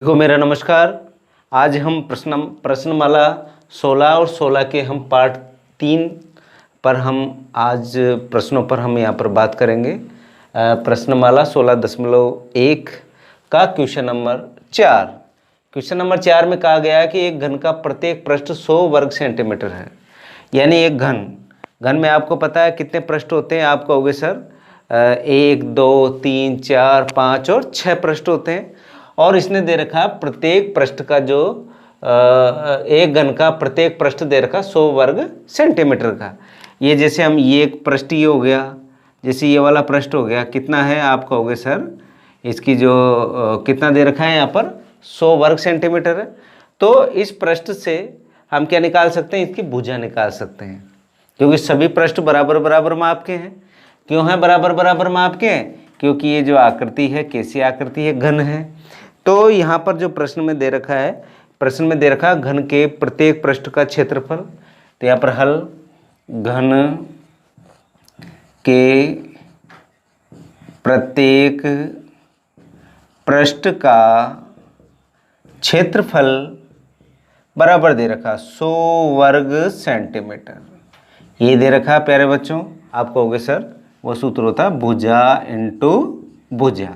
देखो मेरा नमस्कार। आज हम प्रश्नमाला 16 और 16 के हम पार्ट 3 पर हम आज प्रश्नों पर हम यहाँ पर बात करेंगे। प्रश्नमाला 16.1 का क्वेश्चन नंबर 4। क्वेश्चन नंबर 4 में कहा गया है कि एक घन का प्रत्येक पृष्ठ 100 वर्ग सेंटीमीटर है। यानी एक घन में आपको पता है कितने पृष्ठ होते हैं? आप कहोगे सर 1 2 3 4 5 और 6 पृष्ठ होते हैं। और इसने दे रखा प्रत्येक पृष्ठ का जो एक घन का प्रत्येक पृष्ठ दे रखा 100 वर्ग सेंटीमीटर का। ये जैसे हम ये एक पृष्ठ ये हो गया, जैसे ये वाला पृष्ठ हो गया, कितना है आप कहोगे सर इसकी जो कितना दे रखा है यहाँ पर 100 वर्ग सेंटीमीटर है। तो इस पृष्ठ से हम क्या निकाल सकते हैं? इसकी भुजा निकाल सकते हैं, क्योंकि सभी पृष्ठ बराबर बराबर माप के हैं। क्यों है बराबर बराबर माप के? क्योंकि ये जो आकृति है कैसी आकृति है? घन है। तो यहाँ पर जो प्रश्न में दे रखा है, प्रश्न में दे रखा घन के प्रत्येक पृष्ठ का क्षेत्रफल। तो यहाँ पर हल घन के प्रत्येक पृष्ठ का क्षेत्रफल बराबर दे रखा 100 वर्ग सेंटीमीटर। ये दे रखा प्यारे बच्चों। आप कहोगे सर वो सूत्र होता है भुजा इंटू भुजा।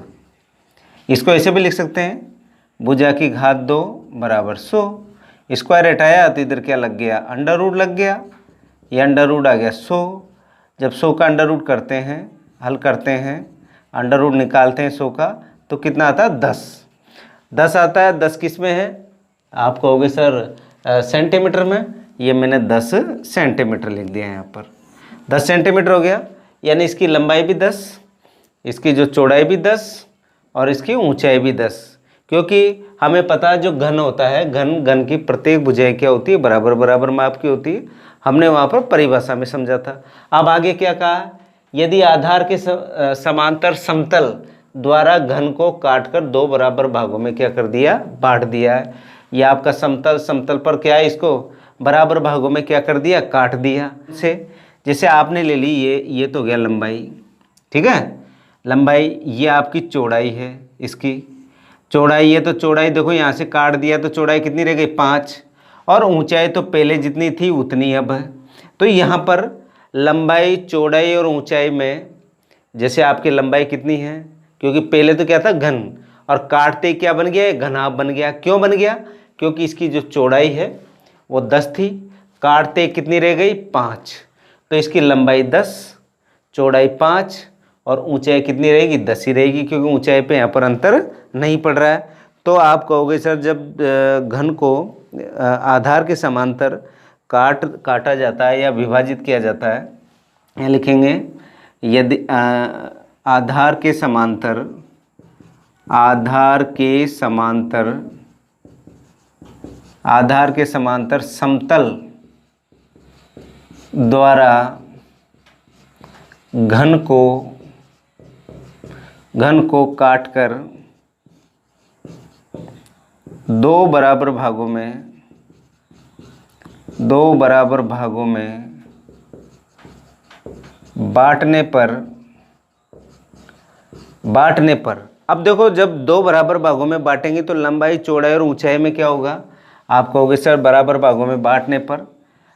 इसको ऐसे भी लिख सकते हैं भुजा की घात 2 बराबर 100। स्क्वायर हटाया तो इधर क्या लग गया? अंडर रूट लग गया। ये अंडर रूट आ गया 100। जब 100 का अंडर रूट करते हैं, हल करते हैं, अंडर रूट निकालते हैं 100 का, तो कितना आता है? 10 आता है। 10 किस में है? आप कहोगे सर सेंटीमीटर में। ये मैंने 10 सेंटीमीटर लिख दिया है यहाँ पर। 10 सेंटीमीटर हो गया, यानी इसकी लंबाई भी 10, इसकी जो चौड़ाई भी 10 और इसकी ऊंचाई भी 10। क्योंकि हमें पता है जो घन होता है, घन की प्रत्येक भुजाएं क्या होती है? बराबर बराबर माप की होती है। हमने वहाँ पर परिभाषा में समझा था। अब आगे क्या कहा? यदि आधार के समांतर समतल द्वारा घन को काटकर 2 बराबर भागों में क्या कर दिया? बांट दिया है। यह आपका समतल पर क्या है? इसको बराबर भागों में क्या कर दिया? काट दिया। जैसे आपने ले ली ये तो गया लंबाई, ठीक है, लंबाई। ये आपकी चौड़ाई है, इसकी चौड़ाई है। तो चौड़ाई देखो यहाँ से काट दिया तो चौड़ाई कितनी रह गई? 5। और ऊंचाई तो पहले जितनी थी उतनी अब है। तो यहाँ पर लंबाई, चौड़ाई और ऊंचाई में जैसे आपकी लंबाई कितनी है? क्योंकि पहले तो क्या था? घन, और काटते क्या बन गया? घनाभ बन गया। क्यों बन गया? क्योंकि इसकी जो चौड़ाई है वो 10 थी, काटते कितनी रह गई? 5। तो इसकी लंबाई 10, चौड़ाई 5 और ऊंचाई कितनी रहेगी? 10 ही रहेगी, क्योंकि ऊंचाई पे यहाँ पर अंतर नहीं पड़ रहा है। तो आप कहोगे सर जब घन को आधार के समांतर काटा जाता है या विभाजित किया जाता है, यहाँ लिखेंगे यदि आधार के समांतर समतल द्वारा घन को काटकर 2 बराबर भागों में बांटने पर अब देखो जब 2 बराबर भागों में बांटेंगे तो लंबाई, चौड़ाई और ऊंचाई में क्या होगा? आप कहोगे सर बराबर भागों में बांटने पर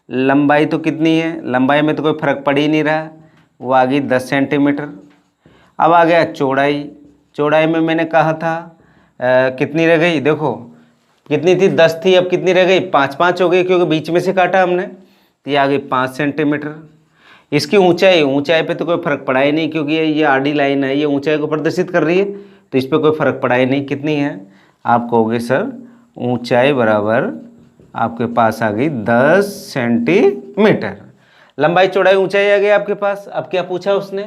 लंबाई तो कितनी है? लंबाई में तो कोई फर्क पड़ ही नहीं रहा, वो आ गई 10 सेंटीमीटर। अब आ गया चौड़ाई में मैंने कहा था कितनी रह गई? देखो कितनी थी? 10 थी, अब कितनी रह गई? 5 हो गई, क्योंकि बीच में से काटा हमने। तो ये आ गई 5 सेंटीमीटर। इसकी ऊंचाई पे तो कोई फर्क पड़ा ही नहीं, क्योंकि ये आडी लाइन है, ये ऊंचाई को प्रदर्शित कर रही है, तो इस पर कोई फर्क पड़ा ही नहीं। कितनी है? आप कहोगे सर ऊंचाई बराबर आपके पास आ गई 10 सेंटीमीटर। लंबाई, चौड़ाई, ऊंचाई आ गई आपके पास। अब क्या पूछा उसने?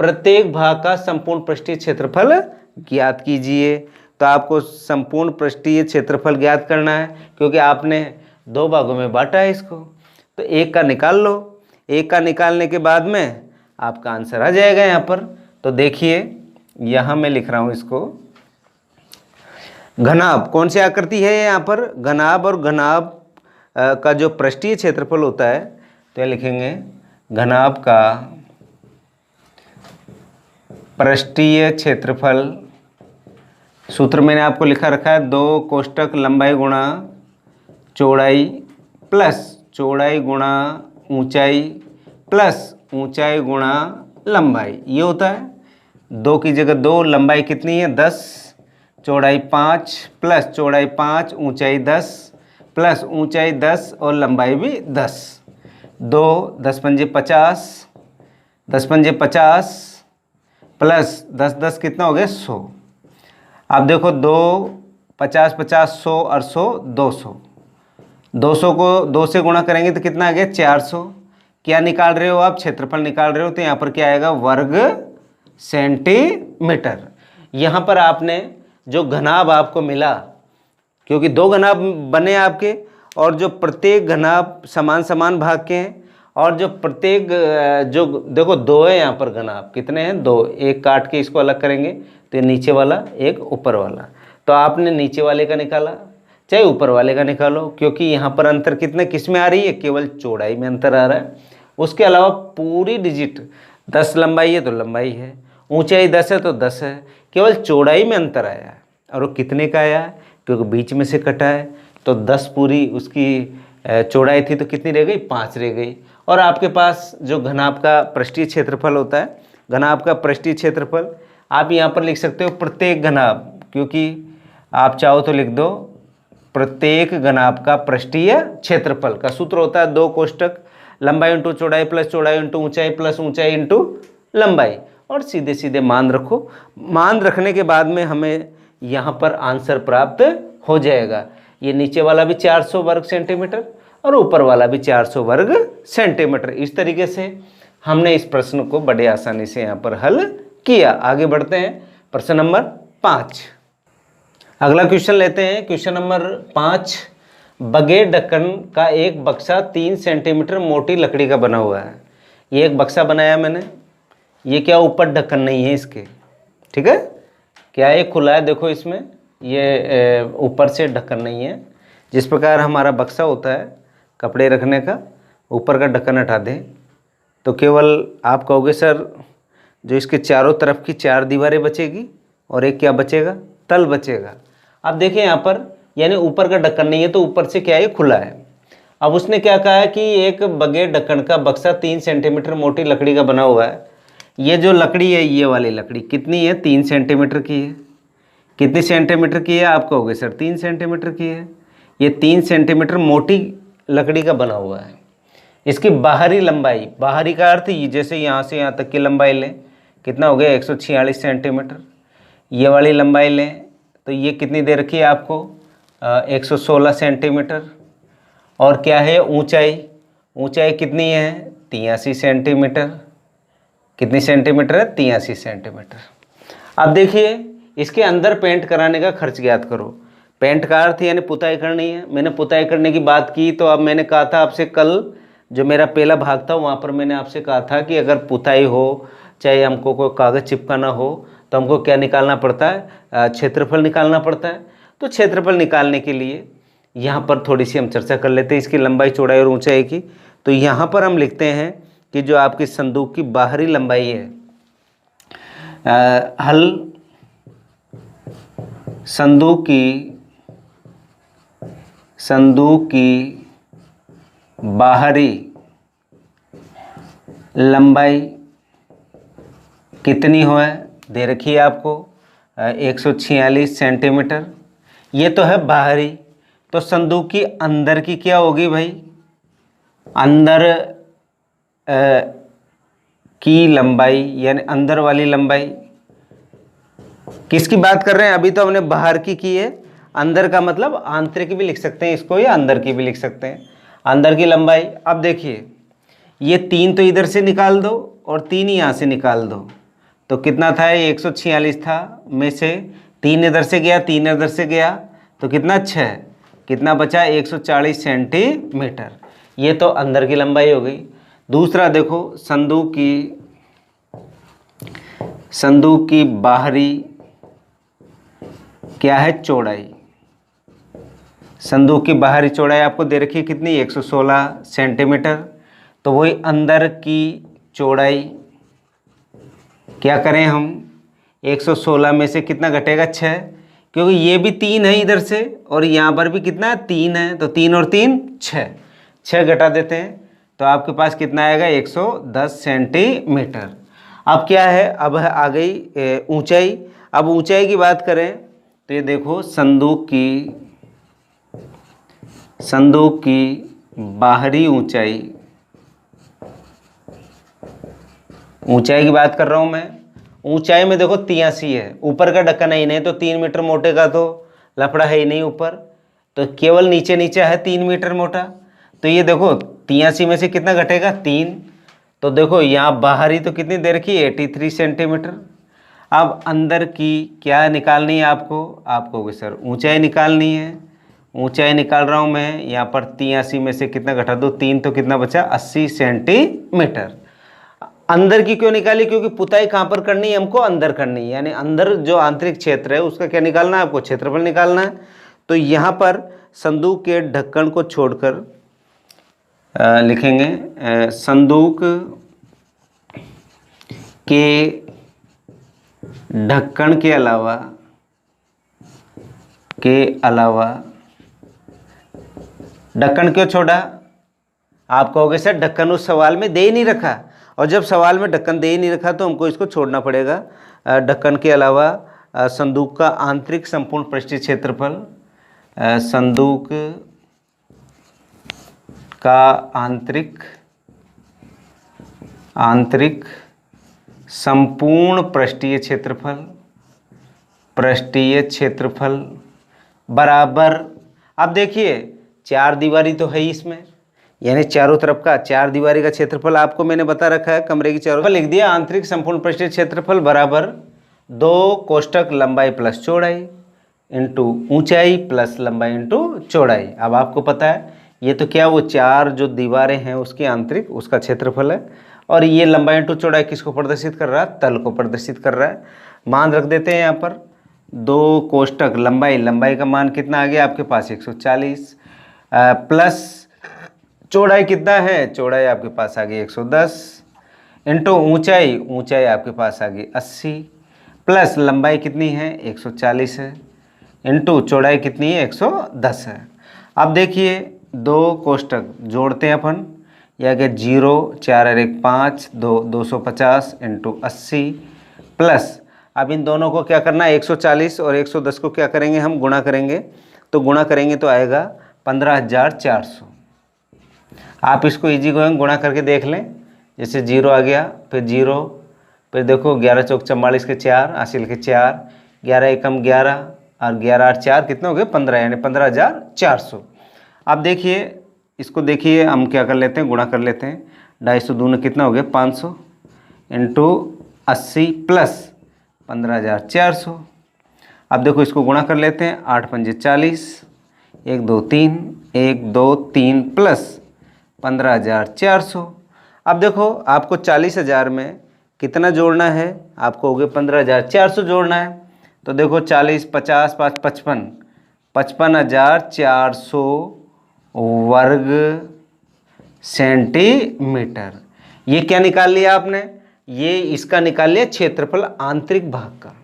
प्रत्येक भाग का संपूर्ण पृष्ठीय क्षेत्रफल ज्ञात कीजिए। तो आपको संपूर्ण पृष्ठीय क्षेत्रफल ज्ञात करना है, क्योंकि आपने 2 भागों में बांटा है इसको। तो एक का निकाल लो। एक का निकालने के बाद में आपका आंसर आ जाएगा यहाँ पर। तो देखिए यहाँ मैं लिख रहा हूँ इसको घनाभ। कौन सी आकृति है यहाँ पर? घनाभ। और घनाभ का जो पृष्ठीय क्षेत्रफल होता है तो ये लिखेंगे घनाभ का पृष्ठीय क्षेत्रफल सूत्र मैंने आपको लिखा रखा है, 2 कोष्टक लंबाई गुणा चौड़ाई प्लस चौड़ाई गुणा ऊंचाई प्लस ऊंचाई गुणा लंबाई, ये होता है। 2 की जगह 2, लंबाई कितनी है 10, चौड़ाई 5 प्लस चौड़ाई 5, ऊंचाई 10 प्लस ऊंचाई 10 और लंबाई भी 10। 2 10 पंजे 50, 10 पंजे 50 प्लस 10 10 कितना हो गया 100। अब देखो 2 50 50 100 और 100 200। 200 को 2 से गुणा करेंगे तो कितना आ गया 400। क्या निकाल रहे हो आप, क्षेत्रफल निकाल रहे हो, तो यहाँ पर क्या आएगा वर्ग सेंटीमीटर। यहाँ पर आपने जो घनाभ आपको मिला, क्योंकि 2 घनाभ बने आपके, और जो प्रत्येक घनाभ समान समान भाग के हैं, और जो प्रत्येक जो देखो 2 है यहाँ पर घनाभ, कितने हैं 2, एक काट के इसको अलग करेंगे तो नीचे वाला एक ऊपर वाला, तो आपने नीचे वाले का निकाला चाहे ऊपर वाले का निकालो, क्योंकि यहाँ पर अंतर कितने किस में आ रही है, केवल चौड़ाई में अंतर आ रहा है। उसके अलावा पूरी डिजिट 10 लंबाई है तो लंबाई है, ऊंचाई 10 है तो 10 है, केवल चौड़ाई में अंतर आया है। और वो कितने का आया है, क्योंकि बीच में से कटा है, तो 10 पूरी उसकी चौड़ाई थी तो कितनी रह गई 5 रह गई। और आपके पास जो घनाभ का पृष्ठीय क्षेत्रफल होता है, घनाभ का पृष्ठीय क्षेत्रफल आप यहाँ पर लिख सकते हो प्रत्येक घनाभ, क्योंकि आप चाहो तो लिख दो प्रत्येक घनाभ का पृष्ठीय क्षेत्रफल का सूत्र होता है 2 कोष्टक लंबाई इंटू चौड़ाई प्लस चौड़ाई इंटू ऊंचाई प्लस ऊंचाई इंटू लंबाई, और सीधे सीधे मान रखो। मान रखने के बाद में हमें यहाँ पर आंसर प्राप्त हो जाएगा। ये नीचे वाला भी 400 वर्ग सेंटीमीटर और ऊपर वाला भी 400 वर्ग सेंटीमीटर। इस तरीके से हमने इस प्रश्न को बड़े आसानी से यहाँ पर हल किया। आगे बढ़ते हैं प्रश्न नंबर 5। अगला क्वेश्चन लेते हैं, क्वेश्चन नंबर 5। बगैर ढक्कन का एक बक्सा 3 सेंटीमीटर मोटी लकड़ी का बना हुआ है। ये एक बक्सा बनाया मैंने, ये क्या ऊपर ढक्कन नहीं है इसके, ठीक है, क्या ये खुला है, देखो इसमें ये ऊपर से ढक्कन नहीं है। जिस प्रकार हमारा बक्सा होता है कपड़े रखने का, ऊपर का ढक्कन हटा दें तो केवल आप कहोगे सर जो इसके चारों तरफ की 4 दीवारें बचेगी और एक क्या बचेगा, तल बचेगा। अब देखिए यहाँ पर यानी ऊपर का ढक्कन नहीं है तो ऊपर से क्या है खुला है। अब उसने क्या कहा है कि एक बगैर ढक्कन का बक्सा 3 सेंटीमीटर मोटी लकड़ी का बना हुआ है। ये जो लकड़ी है, ये वाली लकड़ी कितनी है, 3 सेंटीमीटर की है। कितनी सेंटीमीटर की है, आप कहोगे सर 3 सेंटीमीटर की है। ये 3 सेंटीमीटर मोटी लकड़ी का बना हुआ है। इसकी बाहरी लंबाई, बाहरी का अर्थ जैसे यहाँ से यहाँ तक की लंबाई लें, कितना हो गया 146 सेंटीमीटर। ये वाली लंबाई लें तो ये कितनी दे रखी है आपको 116 सेंटीमीटर। और क्या है ऊंचाई, ऊंचाई कितनी है 83 सेंटीमीटर। कितनी सेंटीमीटर है 83 सेंटीमीटर। अब देखिए इसके अंदर पेंट कराने का खर्च ज्ञात करो। पेंट का अर्थ यानी पुताई करनी है। मैंने पुताई करने की बात की तो अब मैंने कहा था आपसे कल जो मेरा पहला भाग था वहाँ पर मैंने आपसे कहा था कि अगर पुताई हो चाहे हमको कोई कागज़ चिपकाना हो तो हमको क्या निकालना पड़ता है, क्षेत्रफल निकालना पड़ता है। तो क्षेत्रफल निकालने के लिए यहाँ पर थोड़ी सी हम चर्चा कर लेते हैं इसकी लंबाई चौड़ाई और ऊंचाई की। तो यहाँ पर हम लिखते हैं कि जो आपकी संदूक की बाहरी लंबाई है, हल संदूक की बाहरी लंबाई कितनी हो है दे रखी है आपको 146 सेंटीमीटर। ये तो है बाहरी। तो संदूक की अंदर की क्या होगी भाई, अंदर की लंबाई यानी अंदर वाली लंबाई। किसकी बात कर रहे हैं, अभी तो हमने बाहर की है, अंदर का मतलब आंतरिक भी लिख सकते हैं इसको या अंदर की भी लिख सकते हैं। अंदर की लंबाई, अब देखिए ये 3 तो इधर से निकाल दो और 3 यहाँ से निकाल दो तो कितना था, ये 146 था, में से 3 इधर से गया 3 इधर से गया तो कितना 6, कितना बचा 140 सेंटीमीटर। ये तो अंदर की लंबाई हो गई। दूसरा देखो संदूक की बाहरी क्या है चौड़ाई। संदूक की बाहरी चौड़ाई आपको दे रखी है कितनी 116 सेंटीमीटर। तो वही अंदर की चौड़ाई क्या करें हम, 116 में से कितना घटेगा 6, क्योंकि ये भी 3 है इधर से और यहाँ पर भी कितना है 3 है, तो 3 और 3 6, 6 घटा देते हैं तो आपके पास कितना आएगा 110 सेंटीमीटर। अब क्या है, अब आ गई ऊंचाई। अब ऊंचाई की बात करें तो ये देखो संदूक की बाहरी ऊंचाई की बात कर रहा हूं मैं। ऊंचाई में देखो 83 है, ऊपर का ढक्कन है ही नहीं, तो 3 मीटर मोटे का तो लफड़ा है ही नहीं ऊपर, तो केवल नीचे नीचे है 3 मीटर मोटा। तो ये देखो 83 में से कितना घटेगा 3, तो देखो यहाँ बाहरी तो कितनी देर की 83 सेंटीमीटर। अब अंदर की क्या निकालनी है आपको सर ऊंचाई निकालनी है। ऊंचाई निकाल रहा हूँ मैं, यहाँ पर 83 में से कितना घटा दो 3, तो कितना बचा 80 सेंटीमीटर। अंदर की क्यों निकाली, क्योंकि पुताई कहाँ पर करनी है हमको, अंदर करनी है, यानी अंदर जो आंतरिक क्षेत्र है उसका क्या निकालना है आपको, क्षेत्रफल निकालना है। तो यहाँ पर संदूक के ढक्कन को छोड़कर लिखेंगे संदूक के ढक्कन के अलावा ढक्कन क्यों छोड़ा। आप कहोगे सर ढक्कन उस सवाल में दे ही नहीं रखा, और जब सवाल में ढक्कन दे ही नहीं रखा तो हमको इसको छोड़ना पड़ेगा। ढक्कन के अलावा संदूक का आंतरिक संपूर्ण पृष्ठीय क्षेत्रफल, संदूक का आंतरिक संपूर्ण पृष्ठीय क्षेत्रफल बराबर। अब देखिए 4 दीवारी तो है ही इसमें, यानी चारों तरफ का 4 दीवारी का क्षेत्रफल आपको मैंने बता रखा है, कमरे की चारों लिख दिया। आंतरिक संपूर्ण पृष्ठीय क्षेत्रफल बराबर 2 कोष्ठक लंबाई प्लस चौड़ाई इंटू ऊंचाई प्लस लंबाई इंटू चौड़ाई। अब आपको पता है ये तो क्या, वो 4 जो दीवारें हैं उसकी आंतरिक उसका क्षेत्रफल है, और ये लंबाई इंटू चौड़ाई किसको प्रदर्शित कर रहा है, तल को प्रदर्शित कर रहा है। मान रख देते हैं यहाँ पर 2 कोष्ठक लंबाई का मान कितना आ गया आपके पास 140, प्लस चौड़ाई कितना है, चौड़ाई आपके पास आ गई 110, इंटू ऊंचाई आपके पास आ गई 80, प्लस लंबाई कितनी है 140 है, इंटू चौड़ाई कितनी है 110 है। अब देखिए 2 कोष्ठक जोड़ते हैं अपन, या कि 0 4 और 1 5 250 इंटू 80, प्लस अब इन दोनों को क्या करना है 140 और 110 को क्या करेंगे हम गुणा करेंगे, तो गुणा करेंगे तो आएगा 15,400। आप इसको इजी गोइंग गुणा करके देख लें, जैसे 0 आ गया, फिर 0, फिर देखो 11 चौक 44 के 4, हासिल के 4, 11 एकम 11 और 11 8 4 कितने हो गए 15, यानी 15,400। अब देखिए इसको देखिए हम क्या कर लेते हैं, गुणा कर लेते हैं। 250 दूना कितना हो गया 500 इंटू 80 प्लस 15,400। अब देखो इसको गुणा कर लेते हैं, 8 पंजे 40, 1 2 3 1 2 3 प्लस 15,400। अब देखो आपको 40,000 में कितना जोड़ना है, आपको हो गया 15,400 जोड़ना है। तो देखो 40 50 5 55, 55,400 वर्ग सेंटीमीटर। ये क्या निकाल लिया आपने, ये इसका निकाल लिया क्षेत्रफल आंतरिक भाग का।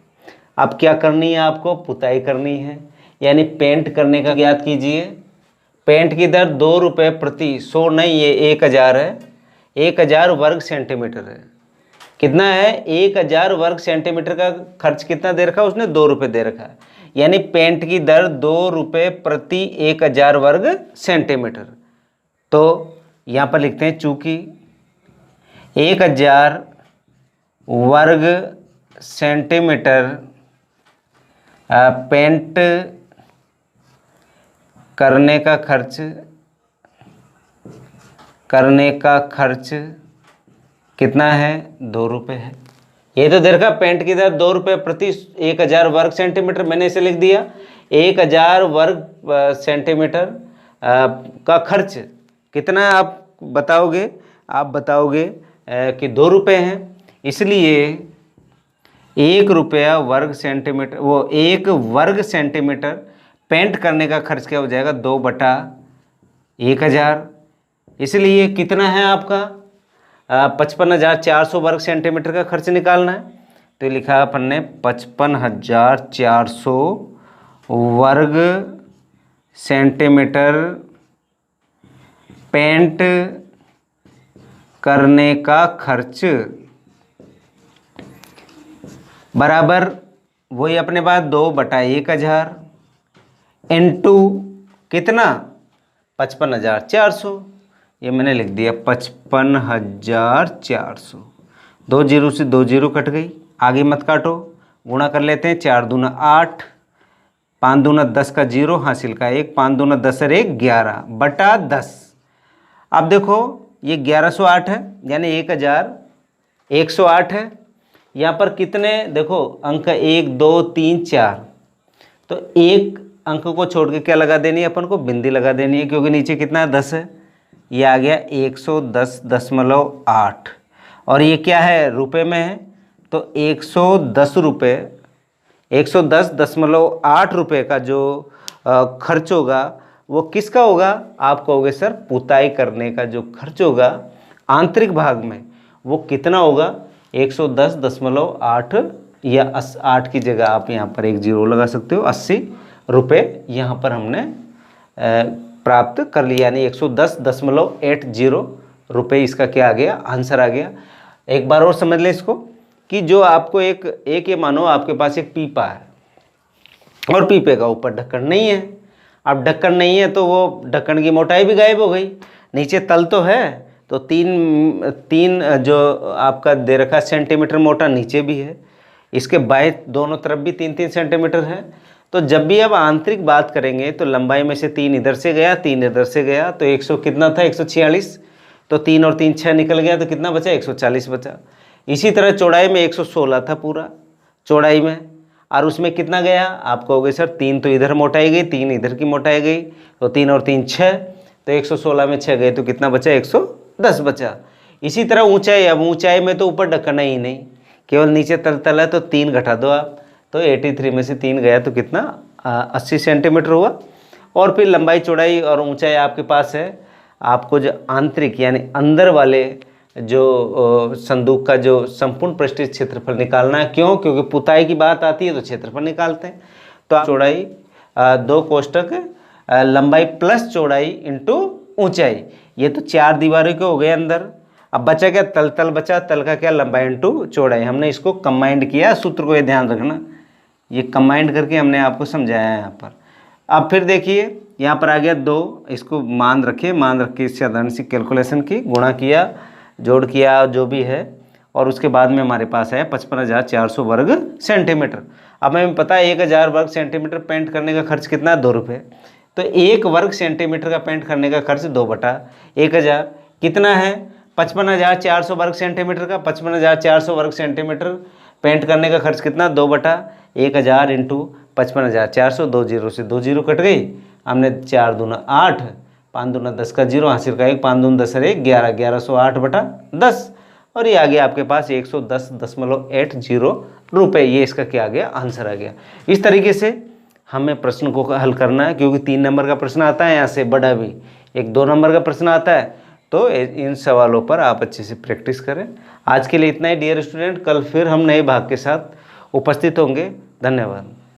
अब क्या करनी है आपको, पुताई करनी है, यानी पेंट करने का ज्ञात कीजिए। पेंट की दर 2 रुपये प्रति 100 नहीं, ये 1000 है, 1000 वर्ग सेंटीमीटर है। कितना है 1000 वर्ग सेंटीमीटर का खर्च कितना दे रखा है उसने, 2 रुपये दे रखा है, यानी पेंट की दर 2 रुपये प्रति 1000 वर्ग सेंटीमीटर। तो यहाँ पर लिखते हैं चूंकि 1000 वर्ग सेंटीमीटर पेंट करने का खर्च कितना है 2 रुपये है। ये तो दे रखा पेंट की दर 2 रुपये प्रति 1000 वर्ग सेंटीमीटर, मैंने इसे लिख दिया 1000 वर्ग सेंटीमीटर का खर्च कितना है आप बताओगे कि 2 रुपये हैं, इसलिए 1 रुपया वर्ग सेंटीमीटर, वो 1 वर्ग सेंटीमीटर पेंट करने का खर्च क्या हो जाएगा 2/1000। इसलिए कितना है आपका 55,400 वर्ग सेंटीमीटर का खर्च निकालना है। तो लिखा अपन ने 55,400 वर्ग सेंटीमीटर पेंट करने का खर्च बराबर वही अपने पास 2/1000 इंटू कितना 55,400। ये मैंने लिख दिया 55,400। 2 जीरो से 2 जीरो कट गई, आगे मत काटो, गुणा कर लेते हैं। 4 दूना 8, 5 दूना 10 का 0 हासिल का 1, 5 दूना 10 और 1 11/10। अब देखो ये 1108 है यानी 1108 है। यहाँ पर कितने देखो अंक 1 2 3 4, तो एक अंक को छोड़ के क्या लगा देनी है अपन को, बिंदी लगा देनी है, क्योंकि नीचे कितना है 10 है। ये आ गया 110.8 और ये क्या है रुपए में है, तो 110 रुपये 110.8 रुपये का जो खर्च होगा वो किसका होगा, आप कहोगे सर पुताई करने का जो खर्च होगा आंतरिक भाग में वो कितना होगा 110.8 या 8 की जगह आप यहाँ पर 1 जीरो लगा सकते हो, 80 रुपये यहाँ पर हमने प्राप्त कर लिया, यानी 110.80 रुपये इसका क्या आ गया, आंसर आ गया। एक बार और समझ लें इसको कि जो आपको एक ये मानो आपके पास एक पीपा है और पीपे का ऊपर ढक्कन नहीं है। अब ढक्कन नहीं है तो वो ढक्कन की मोटाई भी गायब हो गई, नीचे तल तो है, तो तीन जो आपका दे रखा सेंटीमीटर मोटा नीचे भी है, इसके बाएं दोनों तरफ भी 3-3 सेंटीमीटर है। तो जब भी अब आंतरिक बात करेंगे तो लंबाई में से 3 इधर से गया 3 इधर से गया, तो 100 कितना था 146, तो 3 और 3 6 निकल गया, तो कितना बचा 140 बचा। इसी तरह चौड़ाई में 116 था पूरा चौड़ाई में, और उसमें कितना गया, आप कहोगे सर 3 तो इधर मोटाई गई 3 इधर की मोटाई गई, तो 3 और 3 6, तो 116 में 6 गए तो कितना बचा 110 बचा। इसी तरह ऊंचाई, अब ऊंचाई में तो ऊपर ढकना ही नहीं, केवल नीचे तल है, तो 3 घटा दो आप, तो 83 में से 3 गया तो कितना 80 सेंटीमीटर हुआ। और फिर लंबाई चौड़ाई और ऊंचाई आपके पास है, आपको जो आंतरिक यानी अंदर वाले जो संदूक का जो संपूर्ण पृष्ठीय क्षेत्रफल निकालना है। क्यों, क्योंकि पुताई की बात आती है तो क्षेत्रफल निकालते हैं। तो आप चौड़ाई 2 कोष्टक लंबाई प्लस चौड़ाई इंटू ऊंचाई, ये तो 4 दीवारों के हो गए अंदर। अब बचा क्या, तल बचा, तल का क्या लंबाई इंटू चौड़ाई, हमने इसको कंबाइंड किया। सूत्र को ये ध्यान रखना, ये कंबाइंड करके हमने आपको समझाया है यहाँ पर। अब फिर देखिए यहाँ पर आ गया 2, इसको मान रखिए, मान रख के इससे साधारण सी कैलकुलेशन की, गुणा किया जोड़ किया जो भी है, और उसके बाद में हमारे पास है 55,400 वर्ग सेंटीमीटर। अब हमें पता है 1000 वर्ग सेंटीमीटर पेंट करने का खर्च कितना है 2 रुपये, तो 1 वर्ग सेंटीमीटर का पेंट करने का खर्च 2/1000 कितना है 55,400 वर्ग सेंटीमीटर का। 55,400 वर्ग सेंटीमीटर पेंट करने का खर्च कितना 2/1000 इंटू 55,400, 2 जीरो से 2 जीरो कट गई, हमने 4 दूना 8, 5 दूना 10 का 0 हासिल का 1, 5 दूना 10 और 1 11, 1108/10, और ये आ गया आपके पास 110.80 रुपये। ये इसका क्या आ गया, आंसर आ गया। इस तरीके से हमें प्रश्न को हल करना है, क्योंकि 3 नंबर का प्रश्न आता है, यहाँ से बड़ा भी 1-2 नंबर का प्रश्न आता है, तो इन सवालों पर आप अच्छे से प्रैक्टिस करें। आज के लिए इतना ही डियर स्टूडेंट, कल फिर हम नए भाग के साथ उपस्थित होंगे। धन्यवाद।